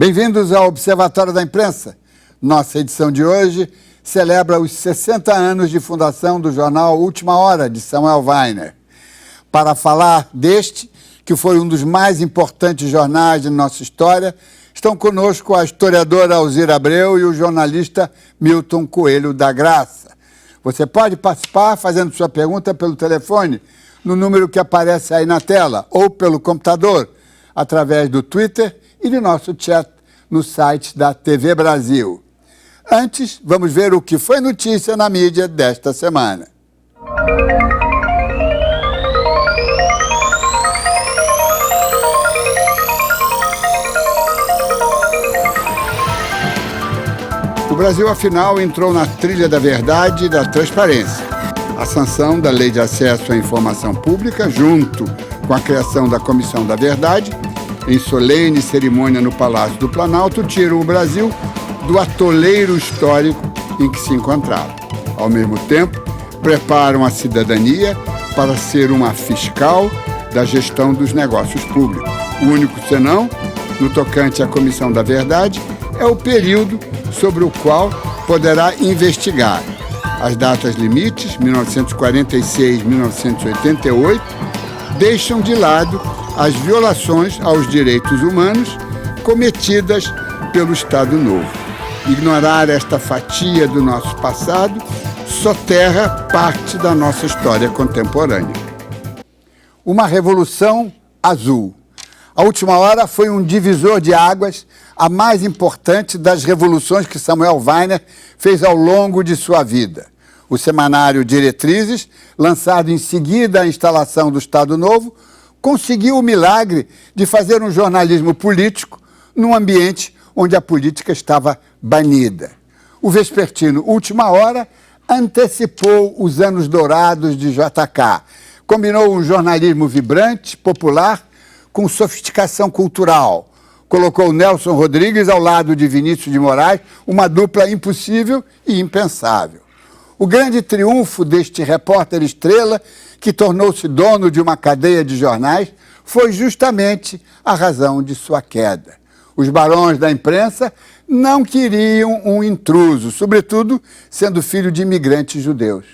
Bem-vindos ao Observatório da Imprensa. Nossa edição de hoje celebra os 60 anos de fundação do jornal Última Hora, de Samuel Weiner. Para falar deste, que foi um dos mais importantes jornais de nossa história, estão conosco a historiadora Alzira Abreu e o jornalista Milton Coelho da Graça. Você pode participar fazendo sua pergunta pelo telefone, no número que aparece aí na tela, ou pelo computador, através do Twitter e do nosso chat no site da TV Brasil. Antes, vamos ver o que foi notícia na mídia desta semana. O Brasil, afinal, entrou na trilha da verdade e da transparência. A sanção da Lei de Acesso à Informação Pública, junto com a criação da Comissão da Verdade, em solene cerimônia no Palácio do Planalto, tiram o Brasil do atoleiro histórico em que se encontrava. Ao mesmo tempo, preparam a cidadania para ser uma fiscal da gestão dos negócios públicos. O único senão, no tocante à Comissão da Verdade, é o período sobre o qual poderá investigar. As datas limites, 1946 e 1988, deixam de lado as violações aos direitos humanos cometidas pelo Estado Novo. Ignorar esta fatia do nosso passado soterra parte da nossa história contemporânea. Uma revolução azul. A Última Hora foi um divisor de águas, a mais importante das revoluções que Samuel Weiner fez ao longo de sua vida. O semanário Diretrizes, lançado em seguida à instalação do Estado Novo, conseguiu o milagre de fazer um jornalismo político num ambiente onde a política estava banida. O vespertino Última Hora antecipou os anos dourados de JK. Combinou um jornalismo vibrante, popular, com sofisticação cultural. Colocou Nelson Rodrigues ao lado de Vinícius de Moraes, uma dupla impossível e impensável. O grande triunfo deste repórter estrela, que tornou-se dono de uma cadeia de jornais, foi justamente a razão de sua queda. Os barões da imprensa não queriam um intruso, sobretudo sendo filho de imigrantes judeus.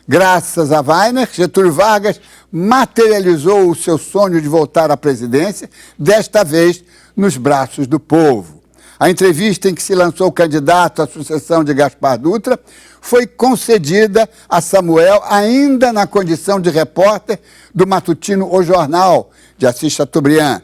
Graças a Weiner, Getúlio Vargas materializou o seu sonho de voltar à presidência, desta vez nos braços do povo. A entrevista em que se lançou o candidato à sucessão de Gaspar Dutra foi concedida a Samuel ainda na condição de repórter do matutino O Jornal, de Assis Chateaubriand.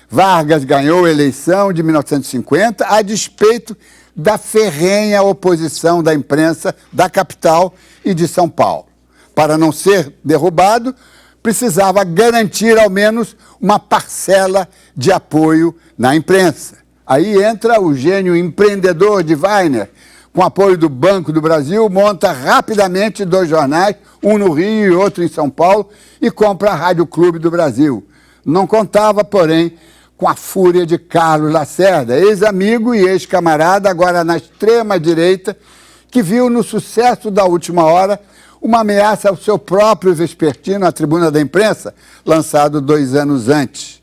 Vargas ganhou a eleição de 1950 a despeito da ferrenha oposição da imprensa da capital e de São Paulo. Para não ser derrubado, precisava garantir ao menos uma parcela de apoio na imprensa. Aí entra o gênio empreendedor de Weiner. Com apoio do Banco do Brasil, monta rapidamente 2 jornais, um no Rio e outro em São Paulo, e compra a Rádio Clube do Brasil. Não contava, porém, com a fúria de Carlos Lacerda, ex-amigo e ex-camarada, agora na extrema-direita, que viu no sucesso da Última Hora uma ameaça ao seu próprio vespertino, a Tribuna da Imprensa, lançado 2 anos antes.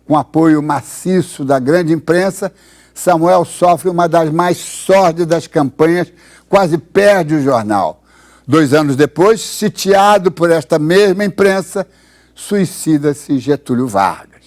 Com apoio maciço da grande imprensa, Samuel sofre uma das mais sórdidas campanhas, quase perde o jornal. 2 anos depois, sitiado por esta mesma imprensa, suicida-se Getúlio Vargas.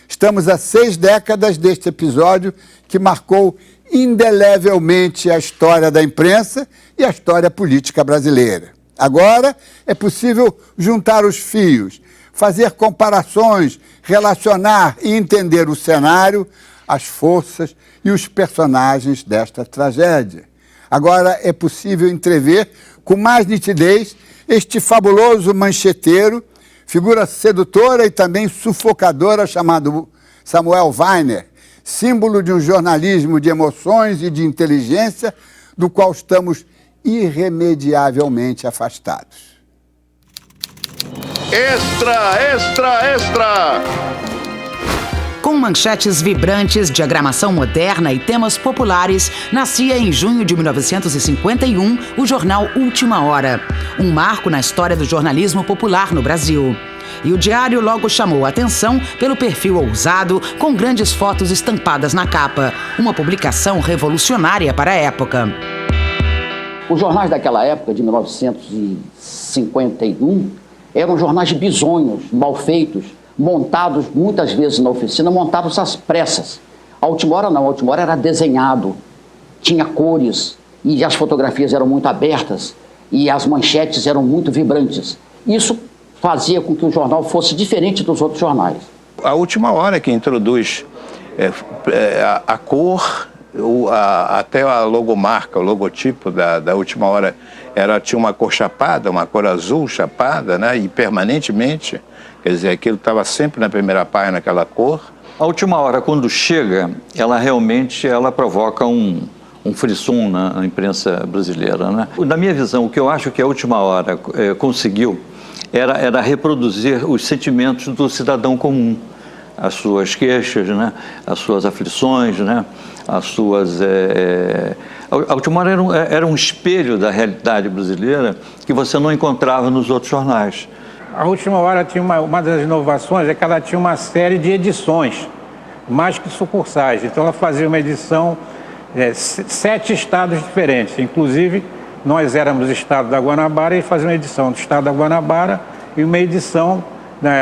Estamos a 6 décadas deste episódio que marcou indelevelmente a história da imprensa e a história política brasileira. Agora é possível juntar os fios, fazer comparações, relacionar e entender o cenário, as forças e os personagens desta tragédia. Agora é possível entrever com mais nitidez este fabuloso mancheteiro, figura sedutora e também sufocadora chamado Samuel Weiner, símbolo de um jornalismo de emoções e de inteligência do qual estamos irremediavelmente afastados. Extra, extra, extra! Com manchetes vibrantes, diagramação moderna e temas populares, nascia em junho de 1951 o jornal Última Hora, um marco na história do jornalismo popular no Brasil. E o diário logo chamou a atenção pelo perfil ousado, com grandes fotos estampadas na capa. Uma publicação revolucionária para a época. Os jornais daquela época, de 1951, eram jornais bizonhos, mal feitos, montados muitas vezes na oficina, montados às pressas. A Última Hora não, a Última Hora era desenhado, tinha cores e as fotografias eram muito abertas e as manchetes eram muito vibrantes. Isso fazia com que o jornal fosse diferente dos outros jornais. A Última Hora que introduz a cor, até a logomarca, o logotipo da Última Hora tinha uma cor chapada, uma cor azul chapada, né? E permanentemente, quer dizer, aquilo estava sempre na primeira página, aquela cor. A Última Hora, quando chega, ela realmente provoca um frisson na imprensa brasileira, né? Na minha visão, o que eu acho que a Última Hora conseguiu era reproduzir os sentimentos do cidadão comum, as suas queixas, né? As suas aflições, né? As suas... A Última Hora era um espelho da realidade brasileira que você não encontrava nos outros jornais. A Última Hora tinha uma das inovações, é que ela tinha uma série de edições, mais que sucursais. Então ela fazia uma edição, 7 estados diferentes. Inclusive, nós éramos estado da Guanabara e fazia uma edição do estado da Guanabara e uma edição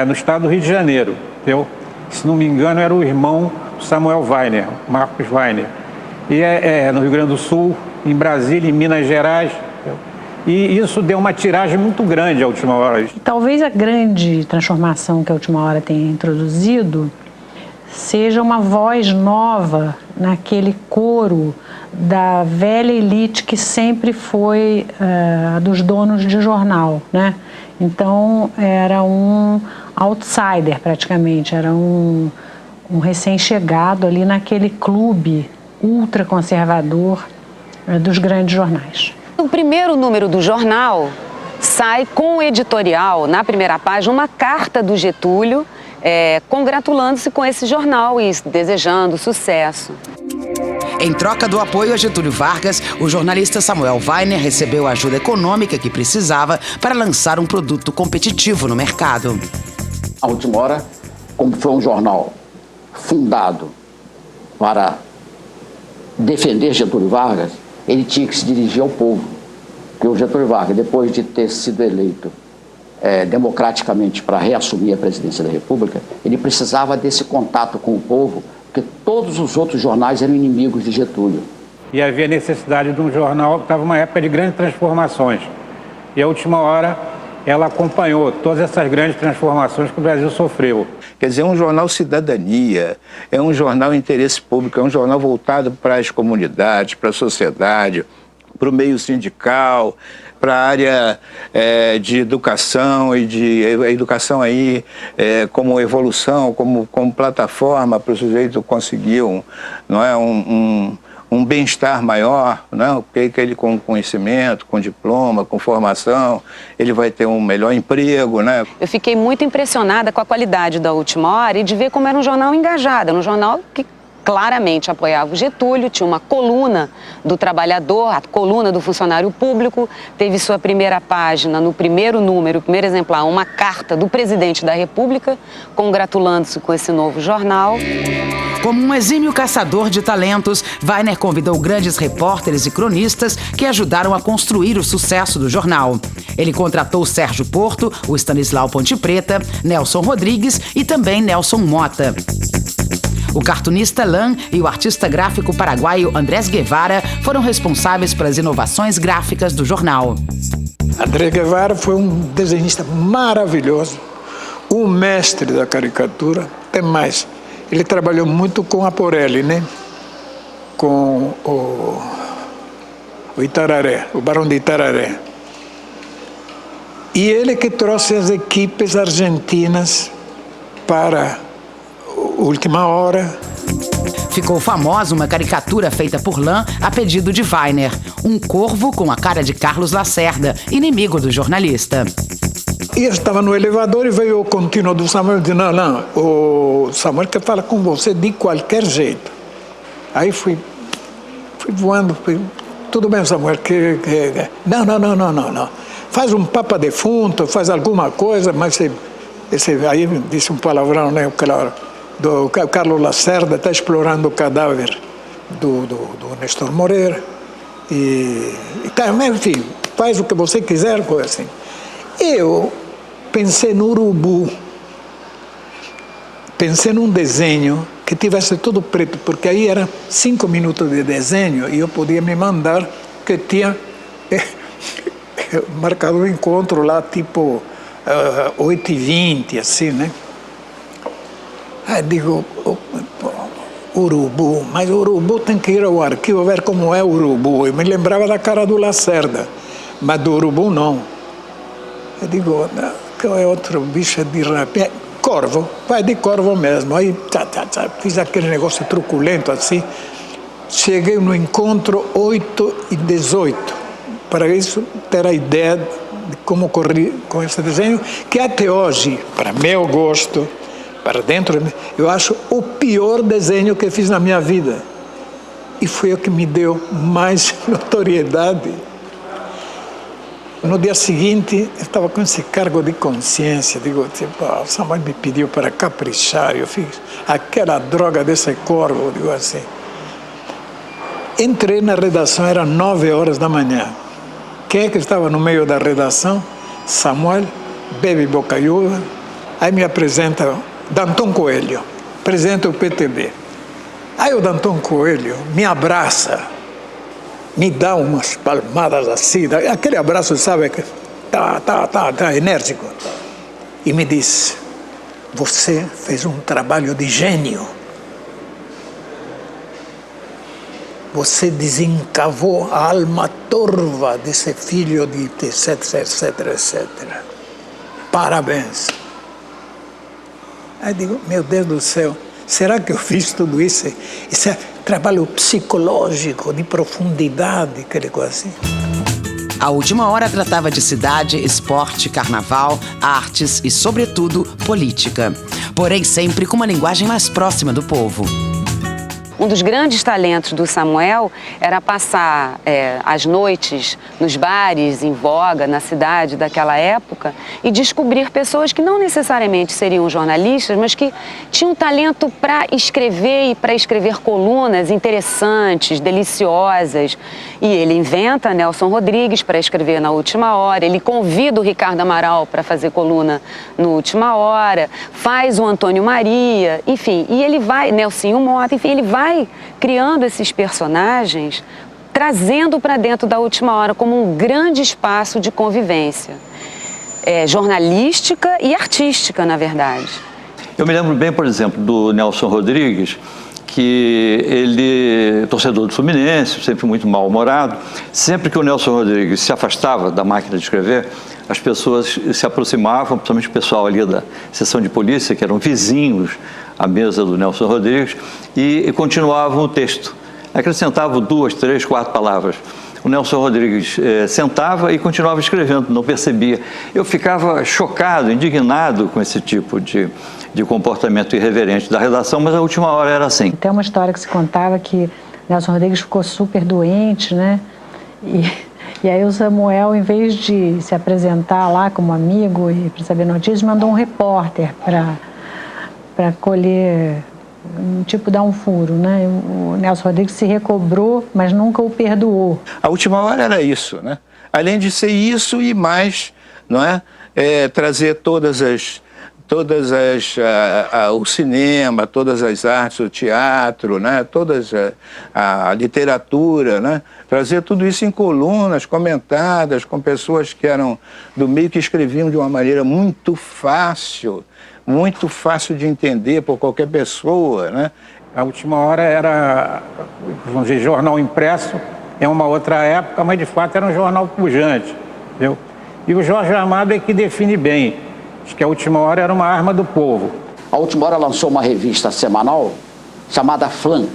no estado do Rio de Janeiro. Entendeu? Se não me engano, era o irmão Samuel Weiner, Marcos Weiner. E no Rio Grande do Sul, em Brasília, em Minas Gerais. E isso deu uma tiragem muito grande à Última Hora. Talvez a grande transformação que a Última Hora tenha introduzido seja uma voz nova naquele coro da velha elite que sempre foi a dos donos de jornal, né? Então, era um outsider praticamente, era um recém-chegado ali naquele clube ultraconservador dos grandes jornais. O primeiro número do jornal sai com o editorial, na primeira página, uma carta do Getúlio congratulando-se com esse jornal e desejando sucesso. Em troca do apoio a Getúlio Vargas, o jornalista Samuel Weiner recebeu a ajuda econômica que precisava para lançar um produto competitivo no mercado. A Última Hora, como foi um jornal fundado para defender Getúlio Vargas, ele tinha que se dirigir ao povo. Porque o Getúlio Vargas, depois de ter sido eleito democraticamente para reassumir a presidência da República, ele precisava desse contato com o povo, porque todos os outros jornais eram inimigos de Getúlio. E havia necessidade de um jornal que estava numa época de grandes transformações. E a Última Hora, ela acompanhou todas essas grandes transformações que o Brasil sofreu. Quer dizer, é um jornal cidadania, é um jornal interesse público, é um jornal voltado para as comunidades, para a sociedade, para o meio sindical, para a área de educação e de educação aí como evolução, como plataforma para o sujeito conseguir um bem-estar maior, não? Porque ele com conhecimento, com diploma, com formação, ele vai ter um melhor emprego, né? Eu fiquei muito impressionada com a qualidade da Última Hora e de ver como era um jornal engajado, era um jornal que claramente apoiava o Getúlio, tinha uma coluna do trabalhador, a coluna do funcionário público, teve sua primeira página, no primeiro número, primeiro exemplar, uma carta do presidente da República, congratulando-se com esse novo jornal. Como um exímio caçador de talentos, Weiner convidou grandes repórteres e cronistas que ajudaram a construir o sucesso do jornal. Ele contratou Sérgio Porto, o Stanislau Ponte Preta, Nelson Rodrigues e também Nelson Mota. O cartunista Lan e o artista gráfico paraguaio Andrés Guevara foram responsáveis pelas inovações gráficas do jornal. Andrés Guevara foi um desenhista maravilhoso, um mestre da caricatura. Tem mais, ele trabalhou muito com a Porelli, né? Com o Itararé, o Barão de Itararé. E ele que trouxe as equipes argentinas para Última Hora. Ficou famosa uma caricatura feita por Lan a pedido de Weiner. Um corvo com a cara de Carlos Lacerda, inimigo do jornalista. E eu estava no elevador e veio o contínuo do Samuel dizendo: não, o Samuel quer falar com você de qualquer jeito. Aí fui voando, tudo bem, Samuel, não. Faz um papa defunto, faz alguma coisa, mas Aí disse um palavrão, né? O Carlos Lacerda está explorando o cadáver do Néstor Moreira. Enfim, faz o que você quiser, coisa assim. Eu pensei no urubu. Pensei num desenho que tivesse tudo preto, porque aí era 5 minutos de desenho e eu podia me mandar, que tinha marcado um encontro lá, tipo 8h20, assim, né? Aí digo, urubu, mas o urubu tem que ir ao arquivo ver como é o urubu. Eu me lembrava da cara do Lacerda, mas do urubu não. Eu digo, qual é outro bicho de rapé? Corvo, vai de corvo mesmo. Aí fiz aquele negócio truculento assim. Cheguei no encontro 8h18. Para isso, ter a ideia de como corri com esse desenho, que até hoje, para meu gosto, para dentro, eu acho o pior desenho que fiz na minha vida. E foi o que me deu mais notoriedade. No dia seguinte, eu estava com esse cargo de consciência. Digo, tipo, o Samuel me pediu para caprichar. Eu fiz aquela droga desse corvo, digo assim. Entrei na redação, eram 9h da manhã. Quem é que estava no meio da redação? Samuel, bebe bocaiúva. Aí me apresenta Danton Coelho, presidente do PTB. Aí o Danton Coelho me abraça, me dá umas palmadas assim, aquele abraço, sabe, que tá enérgico. E me diz, você fez um trabalho de gênio. Você desencavou a alma torva desse filho de etc, etc, etc. Parabéns. Aí digo, meu Deus do céu, será que eu fiz tudo isso? Isso é trabalho psicológico, de profundidade, aquele coisa assim. A Última Hora tratava de cidade, esporte, carnaval, artes e, sobretudo, política. Porém, sempre com uma linguagem mais próxima do povo. Um dos grandes talentos do Samuel era passar as noites nos bares em voga na cidade daquela época e descobrir pessoas que não necessariamente seriam jornalistas, mas que tinham talento para escrever e para escrever colunas interessantes, deliciosas. E ele inventa Nelson Rodrigues para escrever na Última Hora, ele convida o Ricardo Amaral para fazer coluna no Última Hora, faz o Antônio Maria, enfim, e ele vai, Nelsinho Mota, enfim, ele vai criando esses personagens, trazendo para dentro da Última Hora como um grande espaço de convivência, jornalística e artística, na verdade. Eu me lembro bem, por exemplo, do Nelson Rodrigues, que ele, torcedor do Fluminense, sempre muito mal-humorado, sempre que o Nelson Rodrigues se afastava da máquina de escrever, as pessoas se aproximavam, principalmente o pessoal ali da seção de polícia, que eram vizinhos à mesa do Nelson Rodrigues, e continuavam o texto. Acrescentavam 2, 3, 4 palavras. O Nelson Rodrigues sentava e continuava escrevendo, não percebia. Eu ficava chocado, indignado com esse tipo de comportamento irreverente da redação, mas a Última Hora era assim. Tem uma história que se contava que Nelson Rodrigues ficou super doente, né? E aí o Samuel, em vez de se apresentar lá como amigo e para saber notícias, mandou um repórter para colher, tipo dar um furo, né? O Nelson Rodrigues se recobrou, mas nunca o perdoou. A Última Hora era isso, né? Além de ser isso e mais, não é? Trazer o cinema, todas as artes, o teatro, né? A literatura, né? Trazer tudo isso em colunas comentadas, com pessoas que eram do meio, que escreviam de uma maneira muito fácil de entender por qualquer pessoa, né? A Última Hora era, vamos dizer, jornal impresso, é uma outra época, mas de fato era um jornal pujante, entendeu? E o Jorge Amado é que define bem. Acho que a Última Hora era uma arma do povo. A Última Hora lançou uma revista semanal chamada Flan,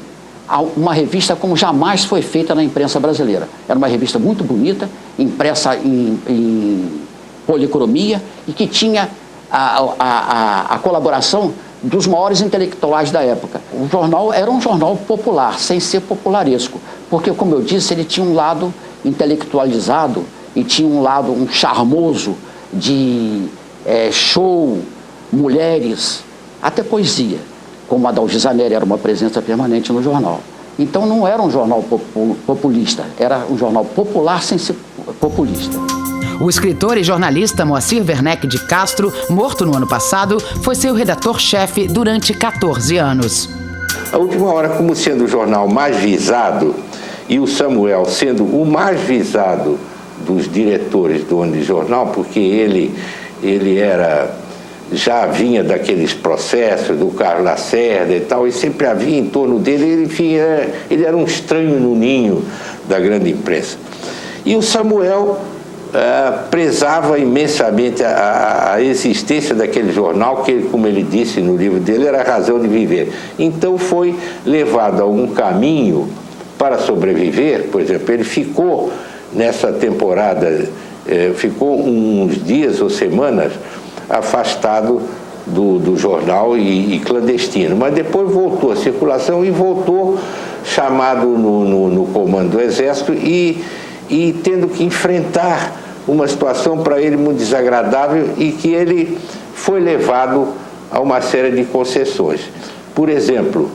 uma revista como jamais foi feita na imprensa brasileira. Era uma revista muito bonita, impressa em policromia e que tinha a colaboração dos maiores intelectuais da época. O jornal era um jornal popular, sem ser popularesco, porque, como eu disse, ele tinha um lado intelectualizado e tinha um lado charmoso de show, mulheres, até poesia, como a da Algisaneri era uma presença permanente no jornal. Então não era um jornal populista, era um jornal popular sem ser populista. O escritor e jornalista Moacir Werneck de Castro, morto no ano passado, foi seu redator-chefe durante 14 anos. A Última Hora, como sendo o jornal mais visado, e o Samuel sendo o mais visado dos diretores do jornal, porque ele já vinha daqueles processos do Carlos Lacerda e tal, e sempre havia em torno dele, enfim, ele era um estranho no ninho da grande imprensa. E o Samuel prezava imensamente a existência daquele jornal, que, como ele disse no livro dele, era a razão de viver. Então foi levado a um caminho para sobreviver. Por exemplo, ele ficou nessa temporada, ficou uns dias ou semanas afastado do jornal e clandestino, mas depois voltou à circulação e voltou chamado no comando do Exército e tendo que enfrentar uma situação para ele muito desagradável e que ele foi levado a uma série de concessões. Por exemplo,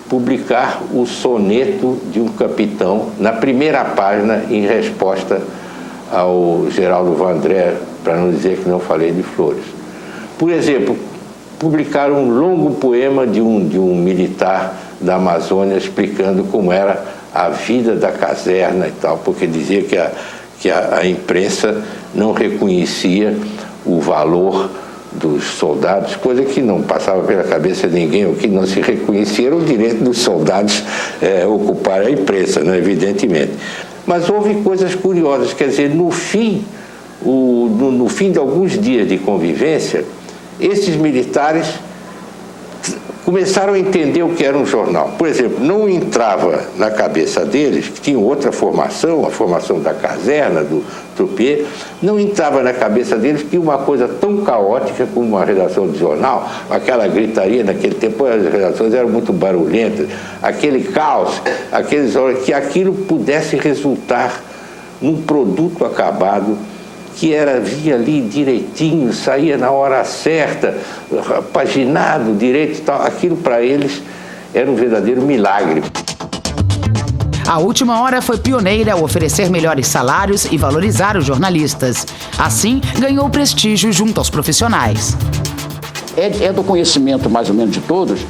publicar o soneto de um capitão na primeira página em resposta ao Geraldo Vandré, para não dizer que não falei de Flores. Por exemplo, publicar um longo poema de um militar da Amazônia explicando como era a vida da caserna e tal, porque dizia que a imprensa não reconhecia o valor dos soldados, coisa que não passava pela cabeça de ninguém. O que não se reconhecia era o direito dos soldados ocuparem a imprensa, né, evidentemente. Mas houve coisas curiosas, quer dizer, no fim de alguns dias de convivência, esses militares começaram a entender o que era um jornal. Por exemplo, não entrava na cabeça deles, que tinham outra formação, a formação da caserna, do trupier, não entrava na cabeça deles que uma coisa tão caótica como uma redação de jornal, aquela gritaria, naquele tempo as redações eram muito barulhentas, aquele caos, que aquilo pudesse resultar num produto acabado, que vinha ali direitinho, saía na hora certa, paginado direito e tal. Aquilo para eles era um verdadeiro milagre. A Última Hora foi pioneira ao oferecer melhores salários e valorizar os jornalistas. Assim, ganhou prestígio junto aos profissionais. É do conhecimento, mais ou menos, de todos,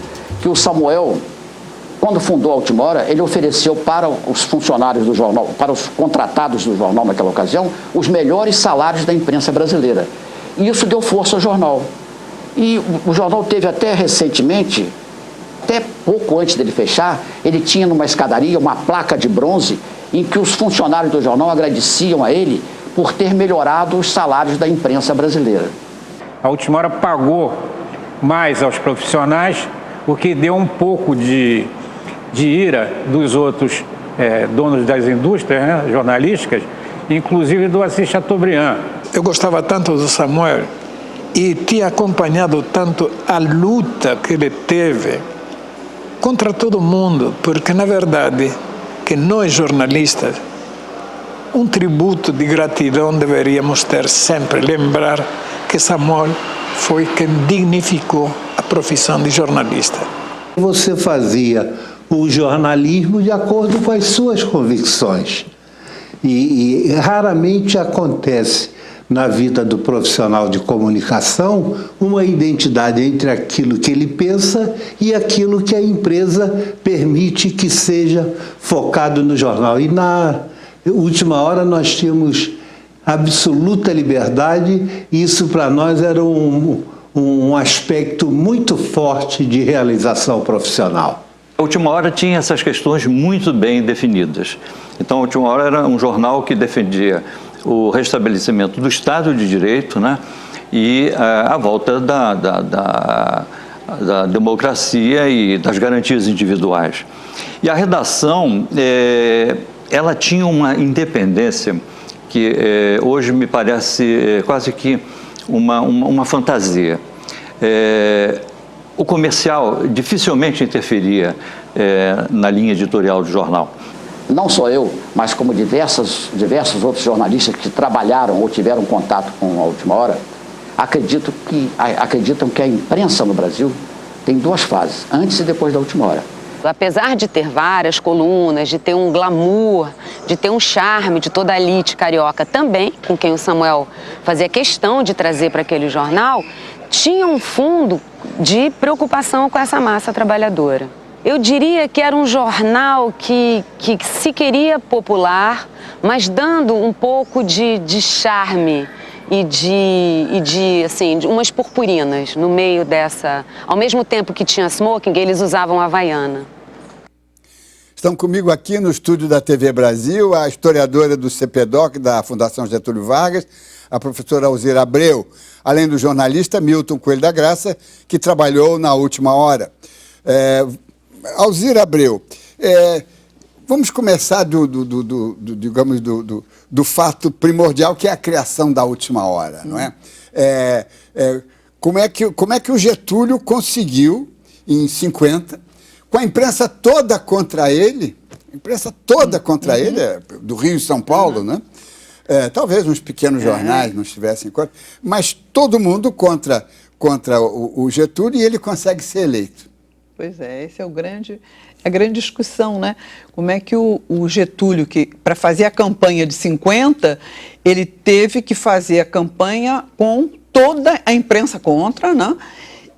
que o Samuel, quando fundou a Última Hora, ele ofereceu para os funcionários do jornal, para os contratados do jornal naquela ocasião, os melhores salários da imprensa brasileira. E isso deu força ao jornal. E o jornal teve até recentemente, até pouco antes dele fechar, ele tinha numa escadaria uma placa de bronze em que os funcionários do jornal agradeciam a ele por ter melhorado os salários da imprensa brasileira. A Última Hora pagou mais aos profissionais, o que deu um pouco de ira dos outros donos das indústrias, né, jornalísticas, inclusive do Assis Chateaubriand. Eu gostava tanto do Samuel e tinha acompanhado tanto a luta que ele teve contra todo mundo, porque, na verdade, que nós jornalistas, um tributo de gratidão deveríamos ter sempre, lembrar que Samuel foi quem dignificou a profissão de jornalista. Você fazia o jornalismo de acordo com as suas convicções. E raramente acontece na vida do profissional de comunicação uma identidade entre aquilo que ele pensa e aquilo que a empresa permite que seja focado no jornal. E na Última Hora nós tínhamos absoluta liberdade, e isso para nós era um aspecto muito forte de realização profissional. A Última Hora tinha essas questões muito bem definidas. Então, a Última Hora era um jornal que defendia o restabelecimento do Estado de Direito, né, e a volta da democracia e das garantias individuais. E a redação, ela tinha uma independência que hoje me parece quase que uma fantasia. O comercial dificilmente interferia na linha editorial do jornal. Não só eu, mas como diversos outros jornalistas que trabalharam ou tiveram contato com a Última Hora, acreditam que a imprensa no Brasil tem duas fases, antes e depois da última hora. Apesar de ter várias colunas, de ter um glamour, de ter um charme de toda a elite carioca também, com quem o Samuel fazia questão de trazer para aquele jornal, tinha um fundo de preocupação com essa massa trabalhadora. Eu diria que era um jornal que se queria popular, mas dando um pouco de charme e de umas purpurinas no meio dessa. Ao mesmo tempo que tinha smoking, eles usavam havaiana. Estão comigo aqui no estúdio da TV Brasil a historiadora do CPDOC, da Fundação Getúlio Vargas, a professora Alzira Abreu, além do jornalista Milton Coelho da Graça, que trabalhou na Última Hora. Alzira Abreu, vamos começar do fato primordial, que é a criação da Última Hora, não é? Como é que o Getúlio conseguiu, em 50, com a imprensa toda contra ele, do Rio e São Paulo, né? Talvez uns pequenos jornais não estivessem contra, mas todo mundo contra o Getúlio, e ele consegue ser eleito. Pois é, esse é a grande discussão, né? Como é que o Getúlio, que para fazer a campanha de 50, ele teve que fazer a campanha com toda a imprensa contra, né?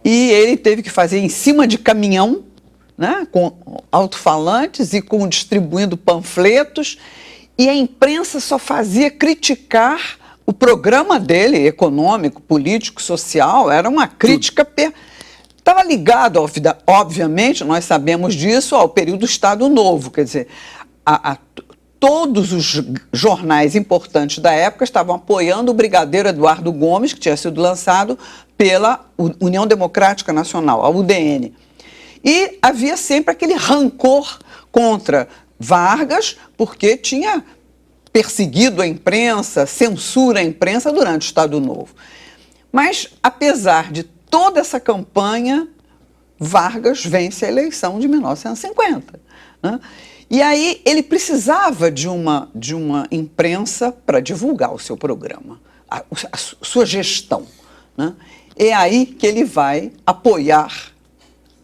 E ele teve que fazer em cima de caminhão, né? Com alto-falantes e distribuindo panfletos, e a imprensa só fazia criticar o programa dele, econômico, político, social, era uma crítica... Estava ligado, obviamente, nós sabemos disso, ao período do Estado Novo, quer dizer, todos os jornais importantes da época estavam apoiando o brigadeiro Eduardo Gomes, que tinha sido lançado pela União Democrática Nacional, a UDN. E havia sempre aquele rancor contra Vargas, porque tinha perseguido a imprensa, censura a imprensa durante o Estado Novo. Mas, apesar de toda essa campanha, Vargas vence a eleição de 1950. Né? E aí ele precisava de uma imprensa para divulgar o seu programa, a sua gestão. Né? É aí que ele vai apoiar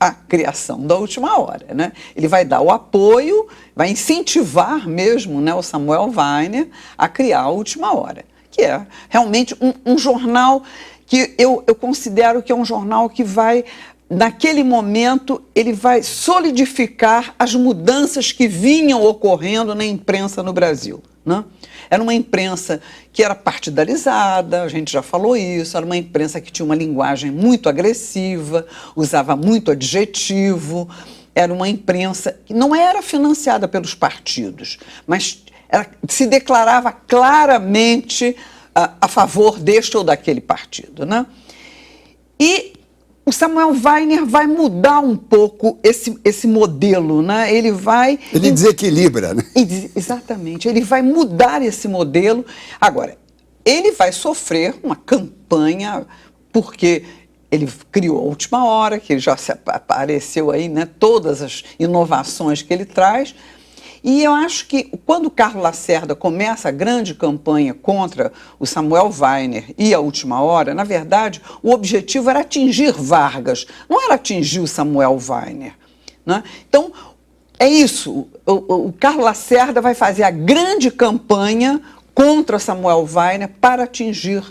a criação da Última Hora. Né? Ele vai dar o apoio, vai incentivar mesmo, né, o Samuel Weiner a criar a Última Hora, que é realmente um jornal que eu considero que é um jornal que vai, naquele momento, ele vai solidificar as mudanças que vinham ocorrendo na imprensa no Brasil. Né? Era uma imprensa que era partidarizada, a gente já falou isso, era uma imprensa que tinha uma linguagem muito agressiva, usava muito adjetivo, era uma imprensa que não era financiada pelos partidos, mas se declarava claramente a favor deste ou daquele partido. Né? E o Samuel Weiner vai mudar um pouco esse modelo. Né? Ele desequilibra. Né? Exatamente, ele vai mudar esse modelo. Agora, ele vai sofrer uma campanha, porque ele criou a Última Hora, que já apareceu aí, né, todas as inovações que ele traz. E eu acho que quando o Carlos Lacerda começa a grande campanha contra o Samuel Weiner e a Última Hora, na verdade, o objetivo era atingir Vargas, não era atingir o Samuel Weiner. Né? Então, é isso. O Carlos Lacerda vai fazer a grande campanha contra Samuel Weiner para atingir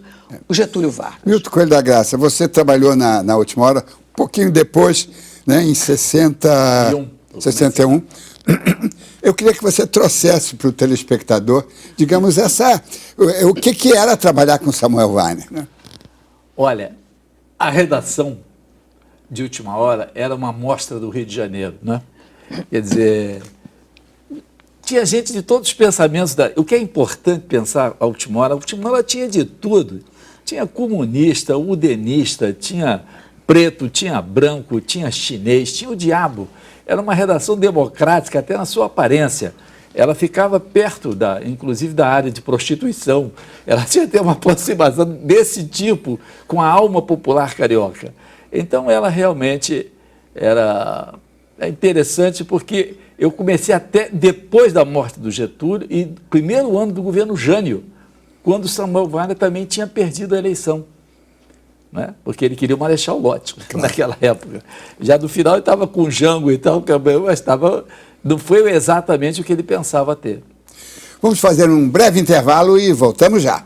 o Getúlio Vargas. Milton Coelho da Graça, você trabalhou na Última Hora, um pouquinho depois, né, em 61. Eu queria que você trouxesse para o telespectador, digamos, o que era trabalhar com Samuel Weiner. Né? Olha, a redação de Última Hora era uma amostra do Rio de Janeiro, né? Quer dizer, tinha gente de todos os pensamentos. O que é importante pensar a Última Hora tinha de tudo. Tinha comunista, udenista, tinha preto, tinha branco, tinha chinês, tinha o diabo. Era uma redação democrática, até na sua aparência. Ela ficava perto, inclusive, da área de prostituição. Ela tinha até uma aproximação desse tipo com a alma popular carioca. Então, ela realmente era interessante, porque eu comecei até depois da morte do Getúlio e primeiro ano do governo Jânio, quando Samuel Weiner também tinha perdido a eleição. né? Porque ele queria o Marechal Lott naquela época. Já no final ele estava com Jango e tal, mas não foi exatamente o que ele pensava ter. Vamos fazer um breve intervalo e voltamos já.